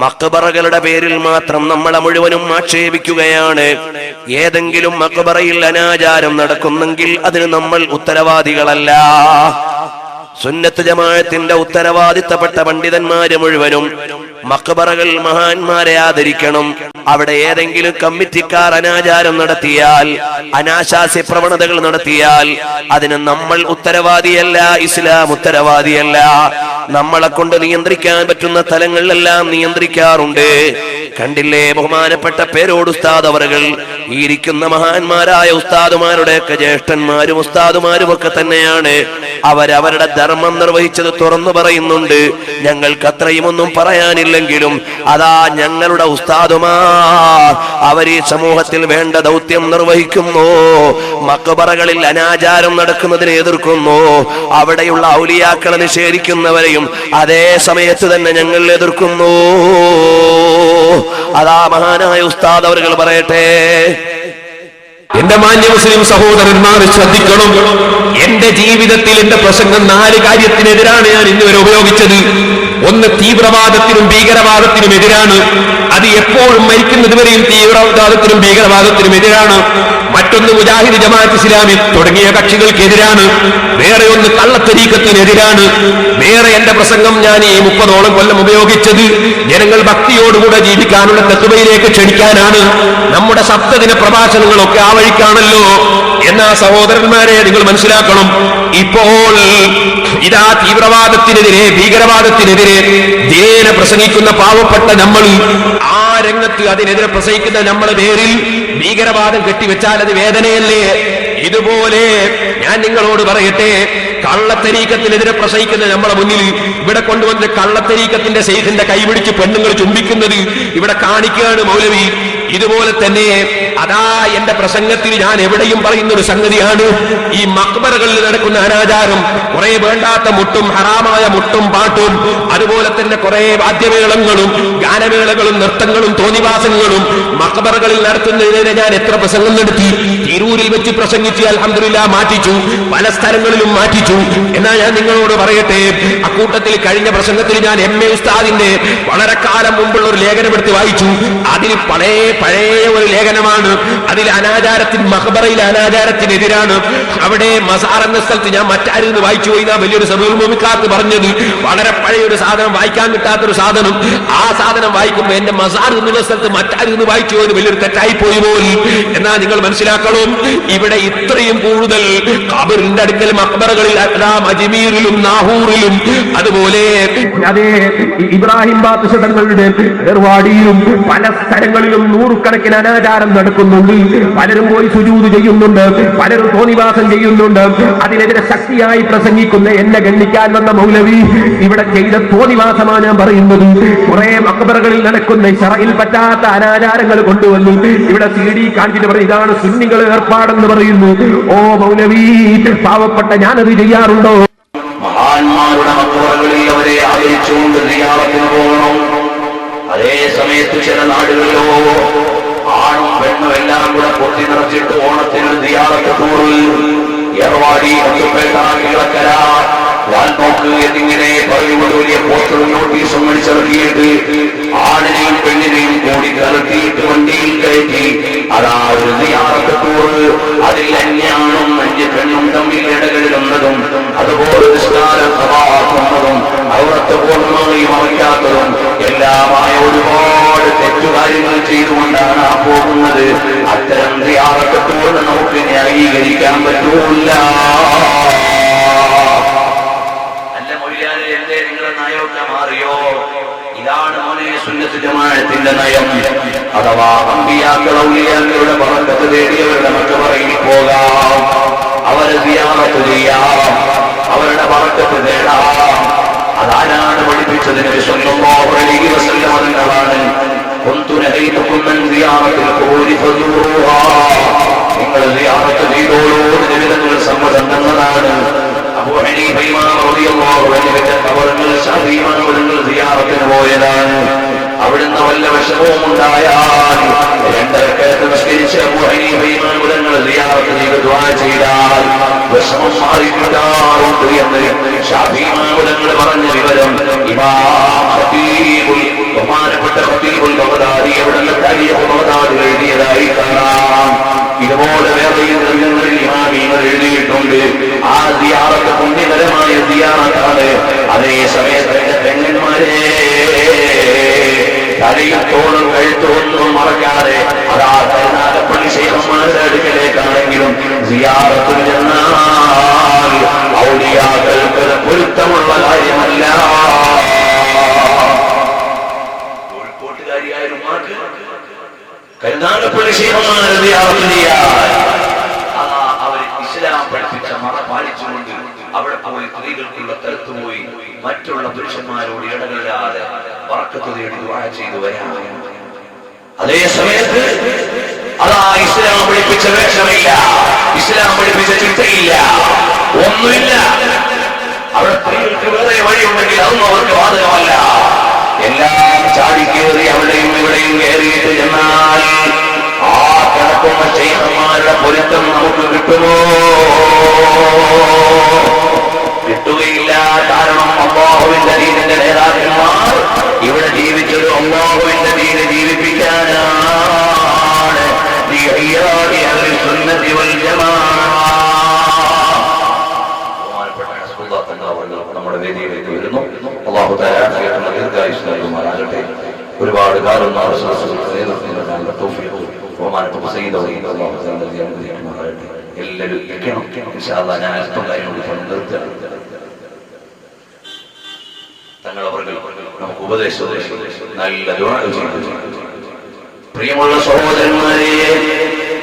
മഖ്ബറകളുടെ പേരിൽ മാത്രം നമ്മളെ മുഴുവനും ആക്ഷേപിക്കുകയാണ്. ഏതെങ്കിലും മഖ്ബറയിൽ അനാചാരം നടക്കുന്നെങ്കിൽ അതിന് നമ്മൾ ഉത്തരവാദികളല്ല. സുന്നത്ത് ജമാഅത്തിന്റെ ഉത്തരവാദിത്തപ്പെട്ട പണ്ഡിതന്മാര് മുഴുവനും മഖ്ബറകൾ മഹാന്മാരെ ആദരിക്കണം. അവിടെ ഏതെങ്കിലും കമ്മിറ്റിക്കാർ അനാചാരം നടത്തിയാൽ, അനാശാസ്യ പ്രവണതകൾ നടത്തിയാൽ അതിന് നമ്മൾ ഉത്തരവാദിയല്ല, ഇസ്ലാം ഉത്തരവാദിയല്ല. നമ്മളെ കൊണ്ട് നിയന്ത്രിക്കാൻ പറ്റുന്ന തലങ്ങളിലെല്ലാം നിയന്ത്രിക്കാറുണ്ട്. കണ്ടില്ലേ ബഹുമാനപ്പെട്ട പേരോട് ഉസ്താദ് അവറുകൾ, ഈ ഇരിക്കുന്ന മഹാന്മാരായ ഉസ്താദുമാരുടെയൊക്കെ ജ്യേഷ്ഠന്മാരും ഉസ്താദുമാരും ഒക്കെ തന്നെയാണ്. അവരവരുടെ ധർമ്മം നിർവഹിച്ചത് തുറന്നു പറയുന്നുണ്ട്. ഞങ്ങൾക്ക് അത്രയും ഒന്നും പറയാനില്ലെങ്കിലും അതാ ഞങ്ങളുടെ ഉസ്താദുമാർ അവർ ഈ സമൂഹത്തിൽ വേണ്ട ദൗത്യം നിർവഹിക്കുന്നു. മഖ്ബറകളിൽ അനാചാരം നടക്കുന്നതിനെ എതിർക്കുന്നു. അവിടെയുള്ള ഔലിയാക്കളെ നിഷേധിക്കുന്നവരെയും അതേ സമയത്ത് തന്നെ ഞങ്ങൾ എതിർക്കുന്നു. അതാ മഹാനായ ഉസ്താദ് അവറുകൾ പറയട്ടെ. എന്റെ മാന്യ മുസ്ലിം സഹോദരന്മാർ ശ്രദ്ധിക്കണം. എന്റെ ജീവിതത്തിൽ എന്റെ പ്രസംഗം 4 കാര്യത്തിനെതിരാണ് ഞാൻ ഇന്നുവരെ ഉപയോഗിച്ചത്. ഒന്ന്, തീവ്രവാദത്തിനും ഭീകരവാദത്തിനും എതിരാണ്. അത് എപ്പോഴും മരിക്കുന്നത് വരെയും തീവ്രവാദത്തിനും ഭീകരവാദത്തിനും എതിരാണ്. മറ്റൊന്ന്, മുജാഹിദ് ജമാഅത്ത് ഇസ്ലാമി തുടങ്ങിയ കക്ഷികൾക്കെതിരാണ്. വേറെ ഒന്ന്, കള്ളത്തരീഖത്തിനെതിരാണ്. വേറെ എന്റെ പ്രസംഗം ഞാൻ ഈ 30ഓളം കൊല്ലം ഉപയോഗിച്ചത് ജനങ്ങൾ ഭക്തിയോടുകൂടെ ജീവിക്കാനുള്ള തത്വയിലേക്ക് ക്ഷണിക്കാനാണ്. നമ്മുടെ സപ്തദിന പ്രഭാഷണങ്ങളൊക്കെ ആ വഴിക്കാണല്ലോ. എന്നാ സഹോദരന്മാരെ നിങ്ങൾ മനസ്സിലാക്കണം, ഇപ്പോൾ ഇതാ തീവ്രവാദത്തിനെതിരെ ഭീകരവാദത്തിനെതിരെ ദിനേന പ്രസംഗിക്കുന്ന പാവപ്പെട്ട നമ്മൾ, ആ രംഗത്ത് അതിനെതിരെ പ്രസംഗിക്കുന്ന നമ്മളെ പേരിൽ ഭീകരവാദം കെട്ടിവെച്ചാൽ അത് വേദനയല്ലേ? ഇതുപോലെ ഞാൻ നിങ്ങളോട് പറയട്ടെ, കള്ളത്തരീഖത്തിനെതിരെ പ്രസംഗിക്കുന്ന നമ്മളെ മുന്നിൽ ഇവിടെ കൊണ്ടുവന്ന് കള്ളത്തരീഖത്തിന്റെ ശൈഖിന്റെ കൈപിടിച്ച് പെണ്ണുങ്ങൾ ചുംബിക്കുന്നത് ഇവിടെ കാണിക്കുകയാണ് മൗലവി. ഇതുപോലെ തന്നെ അതാ എന്റെ പ്രസംഗത്തിൽ ഞാൻ എവിടെയും പറയുന്ന ഒരു സംഗതിയാണ്, ഈ മഖ്ബറകളിൽ നടക്കുന്ന അനാചാരം, കുറെ വേണ്ടാത്ത മുട്ടും ഹറാമായ മുട്ടും പാട്ടും, അതുപോലെ തന്നെ കുറെ വാദ്യമേളങ്ങളും ഗാനമേളകളും നൃത്തങ്ങളും തോന്നിവാസങ്ങളും മഖ്ബറകളിൽ നടത്തുന്നതിനെതിരെ ഞാൻ എത്ര പ്രസംഗം നടത്തി. തിരൂരിൽ വെച്ച് പ്രസംഗിച്ച് അൽഹംദുലില്ലാഹ് മാറ്റിച്ചു, പല സ്ഥലങ്ങളിലും മാറ്റിച്ചു. എന്നാ ഞാൻ നിങ്ങളോട് പറയട്ടെ, അക്കൂട്ടത്തിൽ കഴിഞ്ഞ പ്രസംഗത്തിൽ ഞാൻ MA ഉസ്താദിന്റെ വളരെ കാലം മുമ്പുള്ള ഒരു ലേഖനം എടുത്ത് വായിച്ചു. അതിൽ പഴയ ഒരു ലേഖനമാണ്. അതിൽ മഖ്ബറയിലെ അനാചാരത്തിനെതിരാണ്. അവിടെ മസാർ എന്ന സ്ഥലത്ത് ഞാൻ മറ്റാരിൽ നിന്ന് വായിച്ചു പോയി വലിയൊരു സമൂഹക്കാർക്ക് പറഞ്ഞത്, വളരെ പഴയൊരു സാധനം, വായിക്കാൻ കിട്ടാത്തൊരു സാധനം. ആ സാധനം വായിക്കുമ്പോൾ എന്റെ മസാർ എന്നുള്ള സ്ഥലത്ത് മറ്റാരിൽ നിന്ന് വായിച്ചു പോയത് വലിയൊരു തെറ്റായി പോയി പോലും. എന്നാ നിങ്ങൾ മനസ്സിലാക്കണം, ഇവിടെ ഇത്രയും കൂടുതൽ ഖബറിന്റെ അടുക്കൽ മഖ്ബറകളിൽ അജ്മീറിലും നാഹൂറിലും അതുപോലെ അതേ ഇബ്രാഹിം ബാദുഷ തങ്ങളുടെ ഏർവാടിയിലും പല സ്ഥലങ്ങളിലും നൂറുകണക്കിന് അനാചാരം നടക്കുന്നുണ്ട്. പലരും പോയി സുജൂദ് ചെയ്യുന്നുണ്ട്, പലരും തോന്നിവാസം ചെയ്യുന്നുണ്ട്. അതിനെതിരെ ശക്തിയായി പ്രസംഗിക്കുന്ന എന്നെ ഗണ്ണിക്കാൻ വന്ന മൗലവി ഇവിടെ ചെയ്ത തോന്നിവാസമാണ് ഞാൻ പറയുന്നത്. കുറെ മഖ്ബറകളിൽ നടക്കുന്ന ശറഇൽ പറ്റാത്ത അനാചാരങ്ങൾ കൊണ്ടുവന്നു ഇവിടെ CD കാണിച്ചിട്ട് പറയും ഇതാണ് സുന്നികൾ ഏർപ്പാടെന്ന് പറയുന്നു. ഓ മൗലവി, പാവപ്പെട്ട ഞാനത് ചെയ്യാറുണ്ടോ? മഹാന്മാരുടെ മഖ്ബറകളിൽ അവരെ ആദരിച്ചുകൊണ്ട് സിയാറത്തിന് പോകണം. അതേ സമയത്ത് ചില നാടുകളിലോ ആണും പെണ്ണും എല്ലാം കൂടെ പൊട്ടി നിറച്ചിട്ട് ഓണത്തിന് സിയാറത്ത് ടൂറിൽ ഏർവാടി, മുത്തുപേട്ട, കിഴക്കര, വാൽനോക്ക് എന്നിങ്ങനെ പറയുമ്പോൾ വലിയ പോസ്റ്ററും നോട്ടീസും അടിച്ചിറക്കിയിട്ട് ആണിനെയും പെണ്ണിനെയും കൂടി കലർത്തിയിട്ട് വണ്ടിയിൽ കയറ്റി അതാ ഒരു സിയാറത്ത് ടൂറ്. അതിൽ അന്യാണും അന്യ പെണ്ണും തമ്മിൽ ഇടകളിലുന്നതും അതുപോലെ നിസ്കാരം സമാക്കുന്നതും ഔറത്ത് പൂർണ്ണമായി മറിക്കാത്തതും എല്ലാമായ ഒരുപാട് തെറ്റുകാര്യങ്ങൾ ചെയ്തുകൊണ്ടാണ് ആ പോകുന്നത്. അത്തരം സിയാറത്ത് ടൂറിന് നമുക്ക് ന്യായീകരിക്കാൻ പറ്റൂല. ഇതാണ് മോനെ സുന്നത്ത് ജമാഅത്തിന്റെ നയം. അഥവാ അമ്പിയാക്കൾ ഔലിയാക്കളുടെ ബറക്കത്ത് തേടിയവരുടെ മഖ്ബറയിൽ പോകാം, അവരെ സിയാറത്ത് ചെയ്യാം, അവരുടെ ബറക്കത്ത് തേടാം. അതാരാണ് പഠിപ്പിച്ചത്? നബി സ്വല്ലല്ലാഹു അലൈഹി വസല്ലം തങ്ങളാണ്. കുന്തു നഹൈതുകും അൻ സിയാറത്തിൽ ഖുബൂരി ഫസൂറുഹാ, നിങ്ങൾ സിയാറത്ത് ചെയ്തോളൂ, നബി തങ്ങൾ സമ്മതം തന്നതാണ്. അബൂ ഹനീഫ ഇമാം റളിയല്ലാഹു അൻഹുവിന്റെ ഖബറിൽ ശാഫിഈ ഇമാം സിയാറത്തിന് പോയതാണ്. അവിടുന്ന് വല്ല വിഷമവും ഉണ്ടായാൽ 2 റക്അത്ത് നിസ്കരിച്ച് അബൂ ഹനീഫ ഇമാം സിയാറത്ത് ചെയ്ത് ദുആ ചെയ്താൽ വിഷമം മാറിക്കിട്ടാറുണ്ട് എന്ന് ശാഫിഈ ഇമാം പറഞ്ഞ വിവരം ഇമാം ഖതീബുൽ ബഹുമാന സിയാറത്തുൽ ഔലിയാക്കൾക്ക് പൊരുത്തമുള്ള കാര്യമല്ല. കോഴിക്കോട്ടുകാരിയായ ഉമ്മാക്ക് കരുനാഗപ്പള്ളി ശൈഖന്മാരെ സിയാറത്ത് ചെയ്യാൻ അവർ ഇസ്ലാം പഠിപ്പിച്ച മത പാലിച്ചുകൊണ്ട് അവിടെ പോയി സ്ത്രീകൾക്കുള്ള സ്ഥലത്ത് പോയി മറ്റുള്ള പുരുഷന്മാരോട് ഇടകളില്ലാതെ ബർക്കത്ത് തേടി ദുആ ചെയ്തു വരാം. അതേ സമയത്ത് അതാ ഇസ്ലാം പഠിപ്പിച്ച വേഷമില്ല, ഇസ്ലാം പഠിപ്പിച്ച ചിട്ടയില്ല, ഒന്നുമില്ല. അവിടെ സ്ത്രീകൾക്ക് വേറെ വഴിയുണ്ടെങ്കിൽ അതൊന്നും അവർക്ക് ബാധകമല്ല. എല്ലാം ചാടിക്കേറി അവിടെയും ഇവിടെയും കയറിയിട്ട് ചെന്നാൽ ആ കിടക്കുന്ന ശൈഖന്മാരുടെ പൊരുത്തം നമുക്ക് കിട്ടുമോ? കിട്ടുകയില്ല. കാരണം അല്ലാഹുവിന്റെ ദീനിന്റെ നേതാക്കന്മാർ ഇവിടെ ജീവിച്ചത് അല്ലാഹുവിന്റെ ദീന് ജീവിപ്പിക്കാനാണ്. സുന്നത്തി വൽ നമ്മുടെ വേദിയിലേക്ക് വരുന്നു. അല്ലാഹു തആല ദീർഘായുസ്സുമാറാകട്ടെ. ഒരുപാട് കാലം എല്ലാവരും ഇരിക്കണം. ഇൻഷാ അല്ലാഹ് ഞാൻ അല്പം കാര്യങ്ങൾ നിർത്തുകയാണ്. തങ്ങളവർക്ക് നമുക്ക് ഉപദേശം നല്ല ദുആ ചെയ്തു. പ്രിയമുള്ള സഹോദരന്മാരെ,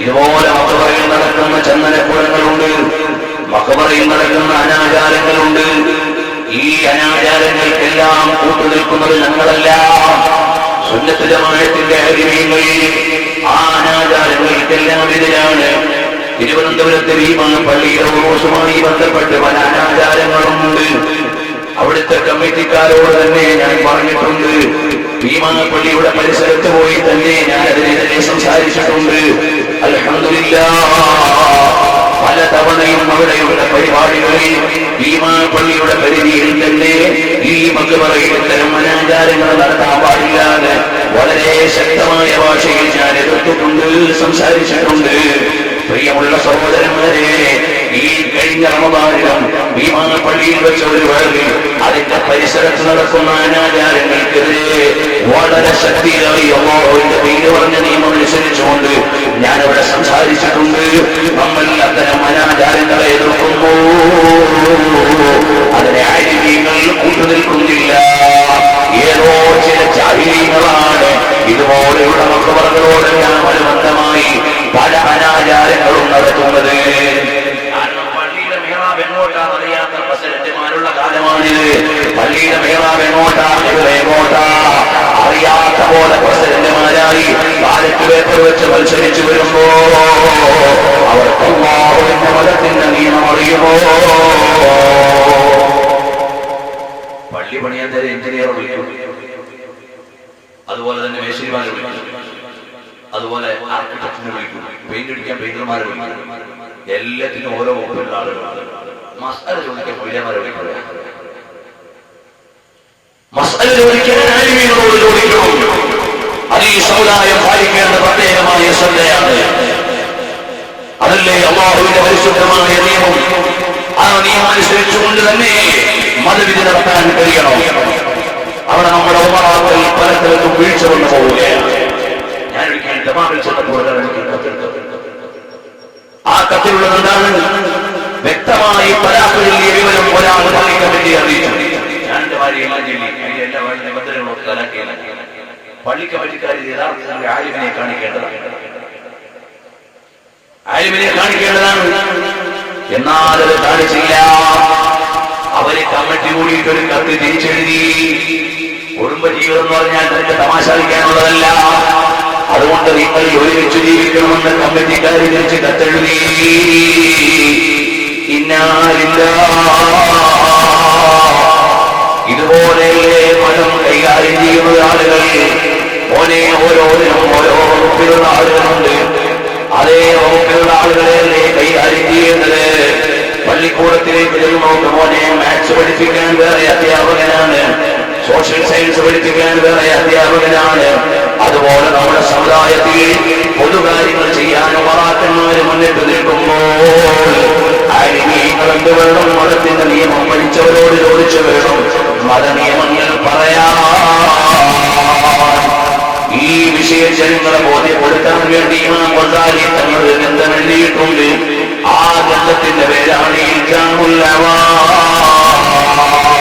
ഇതുപോലെ മഖബറയിൽ നടക്കുന്ന ചന്ദനക്കുളങ്ങളുണ്ട്, മഖബറയിൽ നടക്കുന്ന അനാചാരങ്ങളുണ്ട്. ഈ അനാചാരങ്ങൾക്കെല്ലാം കൂട്ടുനിൽക്കുന്നത് ഞങ്ങളല്ല, സുന്നത്ത് ജമാഅത്തിന്റെ അരിമീങ്ങൾ. ആ അനാചാരങ്ങൾക്കെല്ലാം എതിരാണ്. തിരുവനന്തപുരത്തെ പള്ളിയുടെ ഉറൂസുമായി ബന്ധപ്പെട്ട് പല അനാചാരങ്ങളുമുണ്ട്. അവിടുത്തെ കമ്മിറ്റിക്കാരോട് തന്നെ ഞാൻ പറഞ്ഞിട്ടുണ്ട്. പള്ളിയുടെ പരിസരത്ത് പോയി തന്നെ ഞാൻ അതിനെതിരെ സംസാരിച്ചിട്ടുണ്ട്. അൽഹംദുലില്ലാഹ് പല തവണയും അവിടെയുള്ള പരിപാടികളിൽ പള്ളിയുടെ പരിധിയിൽ തന്നെ ഈ മഖബറയിൽ ഇത്തരം അനാചാരങ്ങൾ നടത്താൻ പാടില്ലാതെ വളരെ ശക്തമായ ഭാഷയിൽ ഞാൻ എതിർത്തിട്ടുണ്ട്, സംസാരിച്ചിട്ടുണ്ട്. പ്രിയമുള്ള സഹോദരന്മാരെ, ഈ കഴിഞ്ഞ റമദാനിലും പള്ളിയിൽ വെച്ച ഒരു വേളയിൽ അതിന്റെ പരിസരത്ത് നടക്കുന്ന അനാചാരങ്ങൾക്കെതിരെ വളരെ ശക്തിയായി അല്ലാഹുവിന്റെ പേര് പറഞ്ഞ നിയമം അനുസരിച്ചുകൊണ്ട് ഞാനിവിടെ സംസാരിച്ചിട്ടുണ്ട്. നമ്മൾ അത്തരം അനാചാരങ്ങളെ എതിർക്കുന്നു, അതിനെ ആലിമീങ്ങൾ കൂട്ടുനിൽക്കുന്നില്ല. ഏതോ ചില ജാഹിലീങ്ങളാണ് ഇതുപോലെയുള്ള മഖബറകളോടെല്ലാം അനുബന്ധമായി പല അനാചാരങ്ങളും നടത്തുന്നത്. കാരണം പള്ളിയുടെ മിഹ്റാബ് എങ്ങോട്ടാണ് അറിയാത്ത പ്രസിഡന്റുമാരുള്ള കാലമാണിത്. പള്ളിയുടെ മിഹ്റാബ് എങ്ങോട്ടാ, എങ്ങോട്ടാ അറിയാത്ത പോലെ പ്രസിഡന്റുമാരായി ബാലറ്റ് പേപ്പർ വെച്ച് മത്സരിച്ചു വരുമ്പോ അവർക്ക് അല്ലാഹുവിന്റെ മതത്തിന്റെ നിയമം അറിയുമോ? പള്ളി പണിയാൻ തന്നെ എഞ്ചിനീയർ വിളിക്കും, അതുപോലെ തന്നെ മേശരിമാരെ വിളിക്കും, അതുപോലെ ആർക്കിടെക്റ്റിനെ വിളിക്കും, പെയിന്റ് അടിക്കാൻ പെയിന്റർമാരെ വിളിക്കും. എല്ലാത്തിനും ഓരോ വകുപ്പിലുള്ള ആളുകളാണ്. മസ്അല ചോദിക്കാൻ മൗലവിമാരെ വിളിക്കുക, മസ്അല ചോദിക്കാൻ ആലിമീങ്ങളോട് ചോദിക്കണം. അത് ഈ സമുദായം പാലിക്കേണ്ട പ്രത്യേകമായ ശ്രദ്ധയാണ്. അതല്ലേ അല്ലാഹുവിന്റെ പരിശുദ്ധമായ നിയമം. ആ നിയമം അനുസരിച്ചുകൊണ്ട് തന്നെ മതവിധി നടത്താൻ കഴിയണം. അവിടെ നമ്മുടെ ഉമറാക്കൾ പലതരത്തിലും വീഴ്ച വന്നു പോവുകയാണ്. ഞാനൊരിക്കൽ ദമാമിൽ ചെന്നപ്പോൾ ആ കത്തിലുള്ളത് എന്താണ്? വ്യക്തമായി പരാക്കളിൽ വിവരം ഒരാൾ പള്ളിക്കാൻ വേണ്ടി അറിയിച്ചു. ഞാൻ എന്റെ ഭാര്യയെല്ലാം ചൊല്ലി എല്ലാ നിബന്ധനകളൊക്കെ കലാക്കിയല്ല. പള്ളി കമ്മിറ്റിക്കാരിൽ യഥാർത്ഥത്തിൽ ആലിമിനെ കാണിക്കേണ്ടതാണ്, ആലിമിനെ കാണിക്കേണ്ടതാണ്. എന്നാൽ അത് കാണിച്ചില്ല. അവര് കമ്മിറ്റി കൂടിയിട്ട് ഒരു കത്ത് തിരിച്ചെഴുതി. കുടുംബജീവിതം എന്ന് പറഞ്ഞാൽ അതിന്റെ തമാശ കളിക്കാനുള്ളതല്ല. അതുകൊണ്ട് നിങ്ങൾ ഒരുമിച്ച് ജീവിക്കണമെന്ന് കമ്മിറ്റിക്കാർ തിരിച്ച് കത്തെഴുതി. ഇതുപോലെയല്ലേ മതം കൈകാര്യം ചെയ്യുന്ന ആളുകൾ. ഓരോ വകുപ്പിലുള്ള ആളുകളുണ്ട്. അതേ വകുപ്പിലുള്ള ആളുകളെയല്ലേ കൈകാര്യം ചെയ്യേണ്ടത്. പള്ളിക്കൂടത്തിലേക്ക് ചെല്ലുമ്പോൾ മോനെ മാത്സ് പഠിപ്പിക്കാൻ വേറെ അധ്യാപകനാണ്, സോഷ്യൽ സയൻസ് പഠിപ്പിക്കാൻ വേറെ അധ്യാപകനാണ്. അതുപോലെ നമ്മുടെ സമുദായത്തിൽ പൊതുകാര്യങ്ങൾ ചെയ്യാൻ മറാക്കന്മാര് മുന്നിട്ട് നിൽക്കുമ്പോൾ ആലിമീങ്ങൾ എന്ത് വേണം? മതത്തിന്റെ നിയമം പഠിച്ചവരോട് ചോദിച്ചു വേണം മതനിയമങ്ങൾ പറയാൻ. ഈ വിഷയം ജനങ്ങളെ ബോധ്യപ്പെടുത്താൻ വേണ്ടി ഇമാം ഗസാലി